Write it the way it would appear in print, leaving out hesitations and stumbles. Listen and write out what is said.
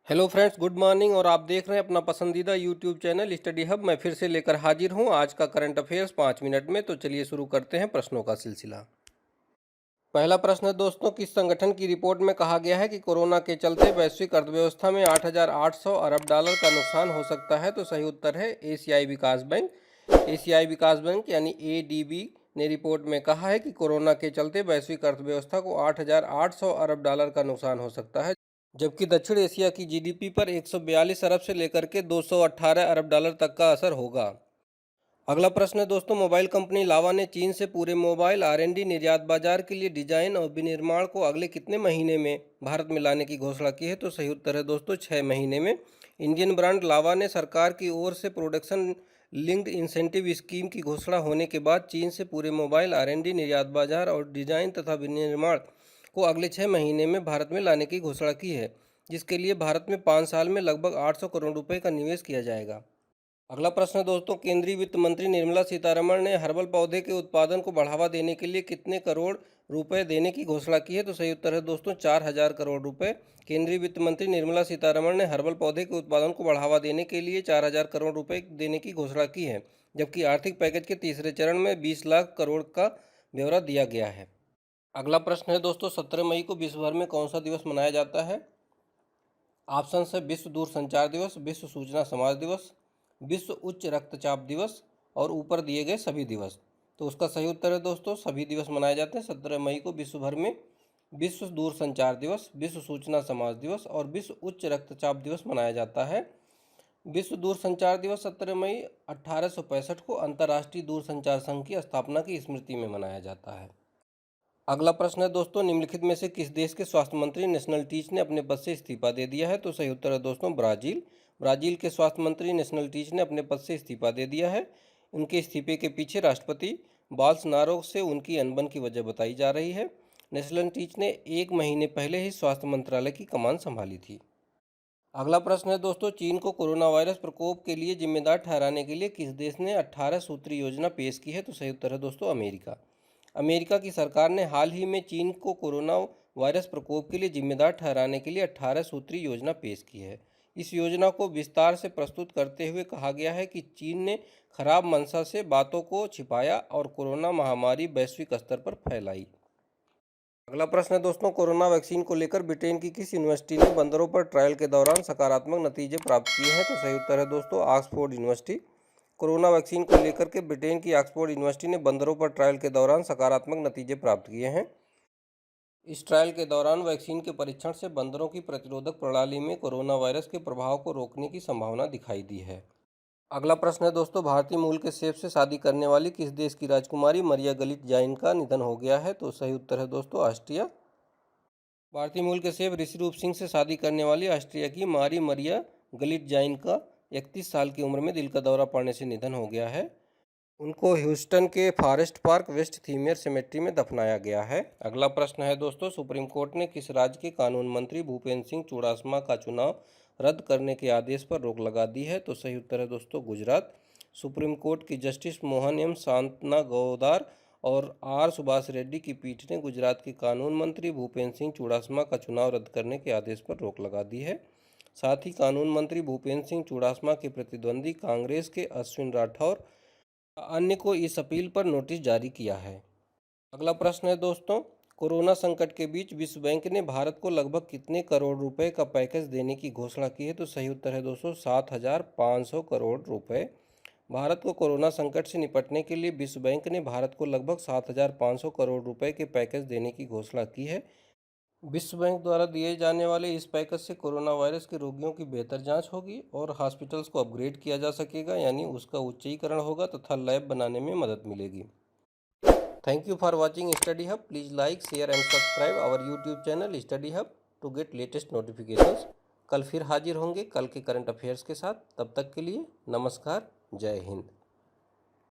Hello friends, good morning. और आप देख रहे हैं अपना पसंदीदा यूट्यूब चैनल स्टडी हब। मैं फिर से लेकर हाजिर हूं आज का करंट अफेयर्स 5 मिनट में। तो चलिए शुरू करते हैं प्रश्नों का सिलसिला। पहला प्रश्न है दोस्तों, किस संगठन की रिपोर्ट में कहा गया है कि कोरोना के चलते वैश्विक अर्थव्यवस्था में 8,800 अरब डॉलर का नुकसान हो सकता है? तो सही उत्तर है एशियाई विकास बैंक। एशियाई विकास बैंक यानी एडीबी ने रिपोर्ट में कहा है कि कोरोना के चलते वैश्विक अर्थव्यवस्था को 8,800 अरब डॉलर का नुकसान हो सकता है, जबकि दक्षिण एशिया की जीडीपी पर 142 अरब से लेकर के 218 अरब डॉलर तक का असर होगा। अगला प्रश्न है दोस्तों, मोबाइल कंपनी लावा ने चीन से पूरे मोबाइल आर&डी निर्यात बाजार के लिए डिजाइन और विनिर्माण को अगले कितने महीने में भारत में लाने की घोषणा की है? तो सही उत्तर है दोस्तों 6 महीने में। इंडियन ब्रांड लावा ने सरकार की ओर से प्रोडक्शन लिंक्ड इंसेंटिव स्कीम की घोषणा होने के बाद चीन से पूरे मोबाइल आर&डी निर्यात बाजार और डिजाइन तथा विनिर्माण को अगले 6 महीने में भारत में लाने की घोषणा की है, जिसके लिए भारत में 5 साल में लगभग 800 करोड़ रुपए का निवेश किया जाएगा। अगला प्रश्न है दोस्तों, केंद्रीय वित्त मंत्री निर्मला सीतारमण ने हर्बल पौधे के उत्पादन को बढ़ावा देने के लिए कितने करोड़ रुपए देने की घोषणा की है? तो सही उत्तर है दोस्तों 4,000 करोड़ रुपए। केंद्रीय वित्त मंत्री निर्मला सीतारमण ने हर्बल पौधे के उत्पादन को बढ़ावा देने के लिए 4,000 करोड़ रुपए देने की घोषणा की है, जबकि आर्थिक पैकेज के तीसरे चरण में 20 लाख करोड़ का ब्यौरा दिया गया है। अगला प्रश्न है दोस्तों, 17 मई को विश्व भर में कौन सा दिवस मनाया जाता है? ऑप्शन है विश्व दूरसंचार दिवस, विश्व सूचना समाज दिवस, विश्व उच्च रक्तचाप दिवस और ऊपर दिए गए सभी दिवस। तो उसका सही उत्तर है दोस्तों सभी दिवस मनाए जाते हैं। 17 मई को विश्व भर में विश्व दूरसंचार दिवस, विश्व सूचना समाज दिवस और विश्व उच्च रक्तचाप दिवस मनाया जाता है। विश्व दूरसंचार दिवस 17 मई 1865 को अंतर्राष्ट्रीय दूरसंचार संघ की स्थापना की स्मृति में मनाया जाता है। अगला प्रश्न है दोस्तों, निम्नलिखित में से किस देश के स्वास्थ्य मंत्री नेशनल टीच ने अपने पद से इस्तीफा दे दिया है? तो सही उत्तर है दोस्तों ब्राजील। ब्राजील के स्वास्थ्य मंत्री नेशनल टीच ने अपने पद से इस्तीफा दे दिया है। उनके इस्तीफे के पीछे राष्ट्रपति बोल्सोनारो से उनकी अनबन की वजह बताई जा रही है। नेशनल टीच ने 1 महीने पहले ही स्वास्थ्य मंत्रालय की कमान संभाली थी। अगला प्रश्न है दोस्तों, चीन को कोरोना वायरस प्रकोप के लिए जिम्मेदार ठहराने के लिए किस देश ने 18 सूत्री योजना पेश की है? तो सही उत्तर है दोस्तों अमेरिका। अमेरिका की सरकार ने हाल ही में चीन को कोरोना वायरस प्रकोप के लिए जिम्मेदार ठहराने के लिए 18 सूत्री योजना पेश की है। इस योजना को विस्तार से प्रस्तुत करते हुए कहा गया है कि चीन ने खराब मंशा से बातों को छिपाया और कोरोना महामारी वैश्विक स्तर पर फैलाई। अगला प्रश्न है दोस्तों, कोरोना वैक्सीन को लेकर ब्रिटेन की किस यूनिवर्सिटी ने बंदरों पर ट्रायल के दौरान सकारात्मक नतीजे प्राप्त किए हैं? तो सही उत्तर है दोस्तों ऑक्सफोर्ड यूनिवर्सिटी। कोरोना वैक्सीन को लेकर के ब्रिटेन की ऑक्सफोर्ड यूनिवर्सिटी ने बंदरों पर ट्रायल के दौरान सकारात्मक नतीजे प्राप्त किए हैं। इस ट्रायल के दौरान वैक्सीन के परीक्षण से बंदरों की प्रतिरोधक प्रणाली में कोरोना वायरस के प्रभाव को रोकने की संभावना दिखाई दी है। अगला प्रश्न है दोस्तों, भारतीय मूल के शेफ से शादी करने वाली किस देश की राजकुमारी मरिया गलिट जाइन का निधन हो गया है? तो सही उत्तर है दोस्तों ऑस्ट्रिया। भारतीय मूल के शेफ ऋषि रूप सिंह से शादी करने वाली ऑस्ट्रिया की मारी मरिया गलिट जाइन का 31 साल की उम्र में दिल का दौरा पड़ने से निधन हो गया है। उनको ह्यूस्टन के फॉरेस्ट पार्क वेस्ट थीमियर सेमेट्री में दफनाया गया है। अगला प्रश्न है दोस्तों, सुप्रीम कोर्ट ने किस राज्य के कानून मंत्री भूपेंद्र सिंह चुड़ासमा का चुनाव रद्द करने के आदेश पर रोक लगा दी है? तो सही उत्तर है दोस्तों गुजरात। सुप्रीम कोर्ट की जस्टिस मोहन एम शांतनागौदार और आर सुभाष रेड्डी की पीठ ने गुजरात के कानून मंत्री भूपेंद्र सिंह चुड़ासमा का चुनाव रद्द करने के आदेश पर रोक लगा दी है। साथ ही कानून मंत्री भूपेंद्र सिंह चुड़ासमा के प्रतिद्वंदी कांग्रेस के अश्विन राठौर अन्य को इस अपील पर नोटिस जारी किया है। अगला प्रश्न है दोस्तों, कोरोना संकट के बीच विश्व बैंक ने भारत को लगभग कितने करोड़ रुपए का पैकेज देने की घोषणा की है? तो सही उत्तर है दोस्तों 7,500 करोड़ रुपए। भारत को कोरोना संकट से निपटने के लिए विश्व बैंक ने भारत को लगभग 7,500 करोड़ रुपए के पैकेज देने की घोषणा की है। विश्व बैंक द्वारा दिए जाने वाले इस पैकेज से कोरोना वायरस के रोगियों की बेहतर जांच होगी और हॉस्पिटल्स को अपग्रेड किया जा सकेगा, यानी उसका उच्चीकरण होगा तथा लैब बनाने में मदद मिलेगी। Thank you for watching study hub. Please like share and subscribe our YouTube channel study hub to get latest notifications. कल फिर हाजिर होंगे कल के करंट अफेयर्स के साथ। तब तक के लिए नमस्कार, जय हिंद।